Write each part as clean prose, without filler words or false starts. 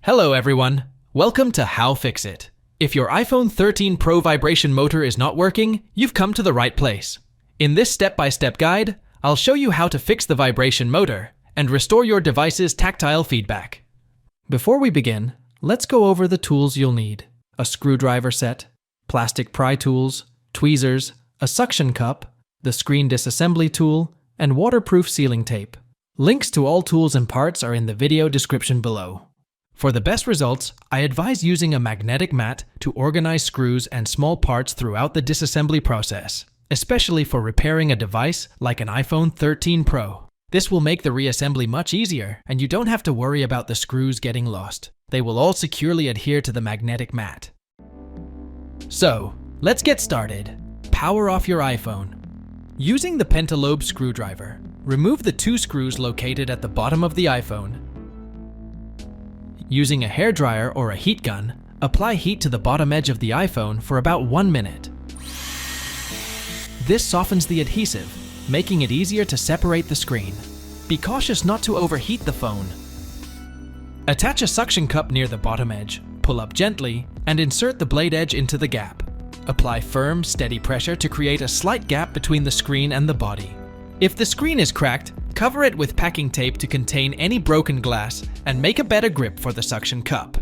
Hello everyone, welcome to How Fix It. If your iPhone 13 Pro vibration motor is not working, you've come to the right place. In this step-by-step guide, I'll show you how to fix the vibration motor and restore your device's tactile feedback. Before we begin, let's go over the tools you'll need. A screwdriver set, plastic pry tools, tweezers, a suction cup, the screen disassembly tool, and waterproof sealing tape. Links to all tools and parts are in the video description below. For the best results, I advise using a magnetic mat to organize screws and small parts throughout the disassembly process, especially for repairing a device like an iPhone 13 Pro. This will make the reassembly much easier, and you don't have to worry about the screws getting lost. They will all securely adhere to the magnetic mat. So, let's get started. Power off your iPhone. Using the pentalobe screwdriver, remove the two screws located at the bottom of the iPhone. Using a hairdryer or a heat gun, apply heat to the bottom edge of the iPhone for about 1 minute. This softens the adhesive, making it easier to separate the screen. Be cautious not to overheat the phone. Attach a suction cup near the bottom edge, pull up gently, and insert the blade edge into the gap. Apply firm, steady pressure to create a slight gap between the screen and the body. If the screen is cracked, cover it with packing tape to contain any broken glass and make a better grip for the suction cup.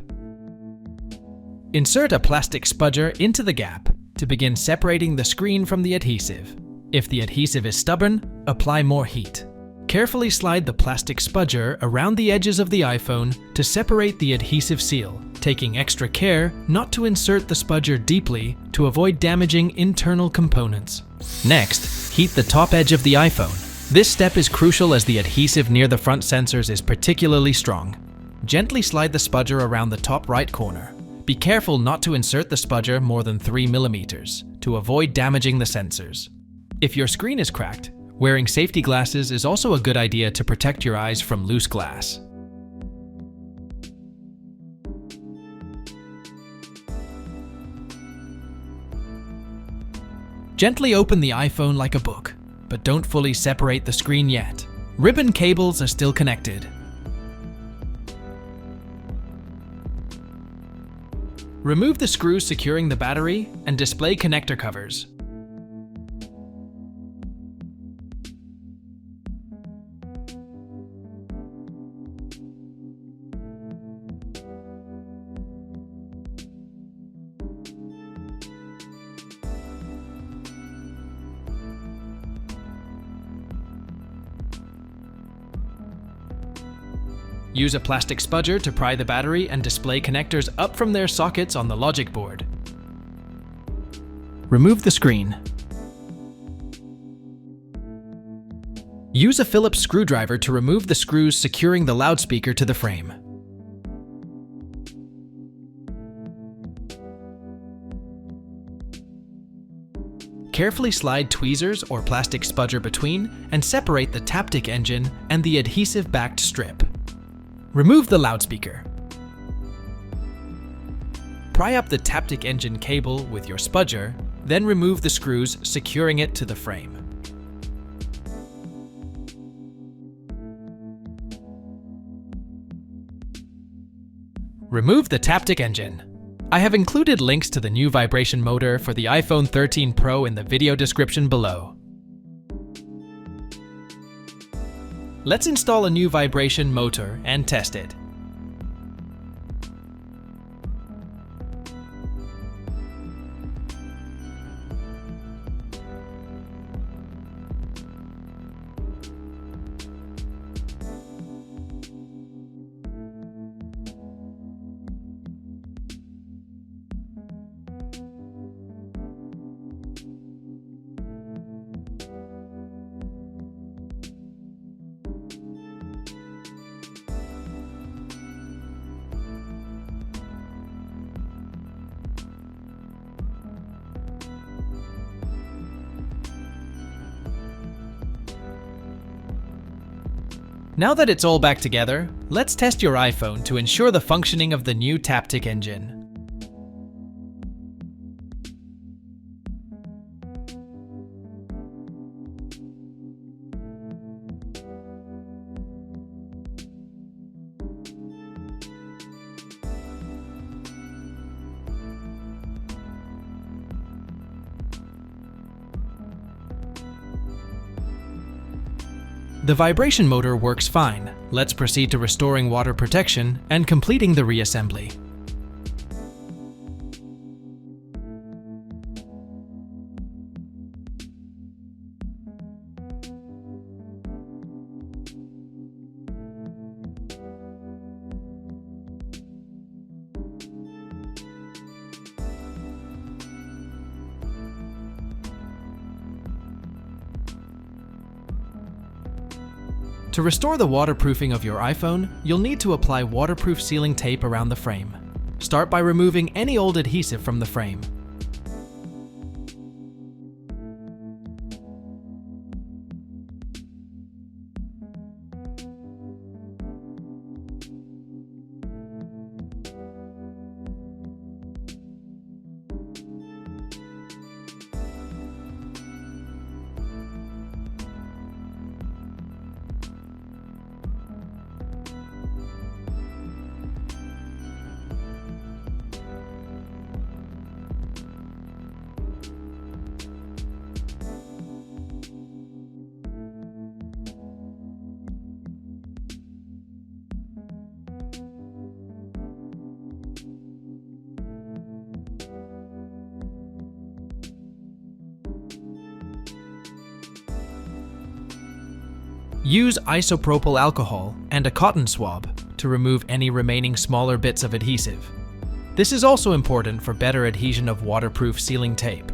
Insert a plastic spudger into the gap to begin separating the screen from the adhesive. If the adhesive is stubborn, apply more heat. Carefully slide the plastic spudger around the edges of the iPhone to separate the adhesive seal, taking extra care not to insert the spudger deeply to avoid damaging internal components. Next, heat the top edge of the iPhone. This step is crucial as the adhesive near the front sensors is particularly strong. Gently slide the spudger around the top right corner. Be careful not to insert the spudger more than 3 millimeters to avoid damaging the sensors. If your screen is cracked, wearing safety glasses is also a good idea to protect your eyes from loose glass. Gently open the iPhone like a book, but don't fully separate the screen yet. Ribbon cables are still connected. Remove the screws securing the battery and display connector covers. Use a plastic spudger to pry the battery and display connectors up from their sockets on the logic board. Remove the screen. Use a Phillips screwdriver to remove the screws securing the loudspeaker to the frame. Carefully slide tweezers or plastic spudger between and separate the Taptic engine and the adhesive-backed strip. Remove the loudspeaker. Pry up the Taptic engine cable with your spudger, then remove the screws securing it to the frame. Remove the Taptic engine. I have included links to the new vibration motor for the iPhone 13 Pro in the video description below. Let's install a new vibration motor and test it. Now that it's all back together, let's test your iPhone to ensure the functioning of the new Taptic engine. The vibration motor works fine. Let's proceed to restoring water protection and completing the reassembly. To restore the waterproofing of your iPhone, you'll need to apply waterproof sealing tape around the frame. Start by removing any old adhesive from the frame. Use isopropyl alcohol and a cotton swab to remove any remaining smaller bits of adhesive. This is also important for better adhesion of waterproof sealing tape.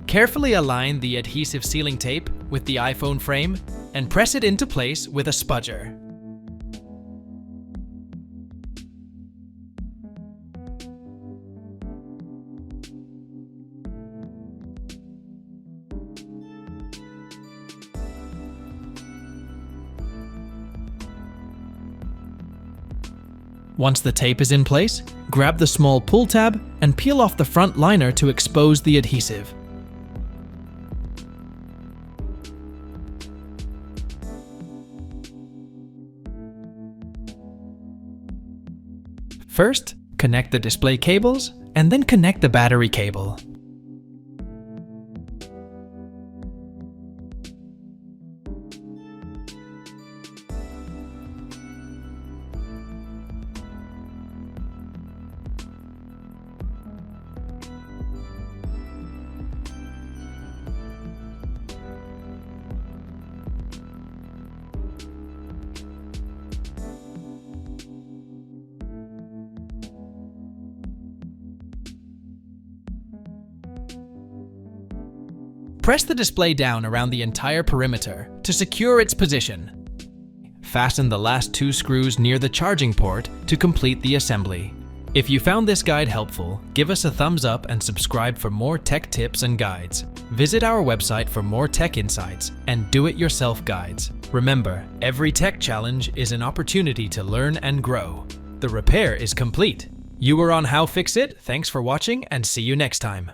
Carefully align the adhesive sealing tape with the iPhone frame and press it into place with a spudger. Once the tape is in place, grab the small pull tab and peel off the front liner to expose the adhesive. First, connect the display cables, and then connect the battery cable. Press the display down around the entire perimeter to secure its position. Fasten the last 2 screws near the charging port to complete the assembly. If you found this guide helpful, give us a thumbs up and subscribe for more tech tips and guides. Visit our website for more tech insights and do-it-yourself guides. Remember, every tech challenge is an opportunity to learn and grow. The repair is complete. You were on How Fix It. Thanks for watching and see you next time.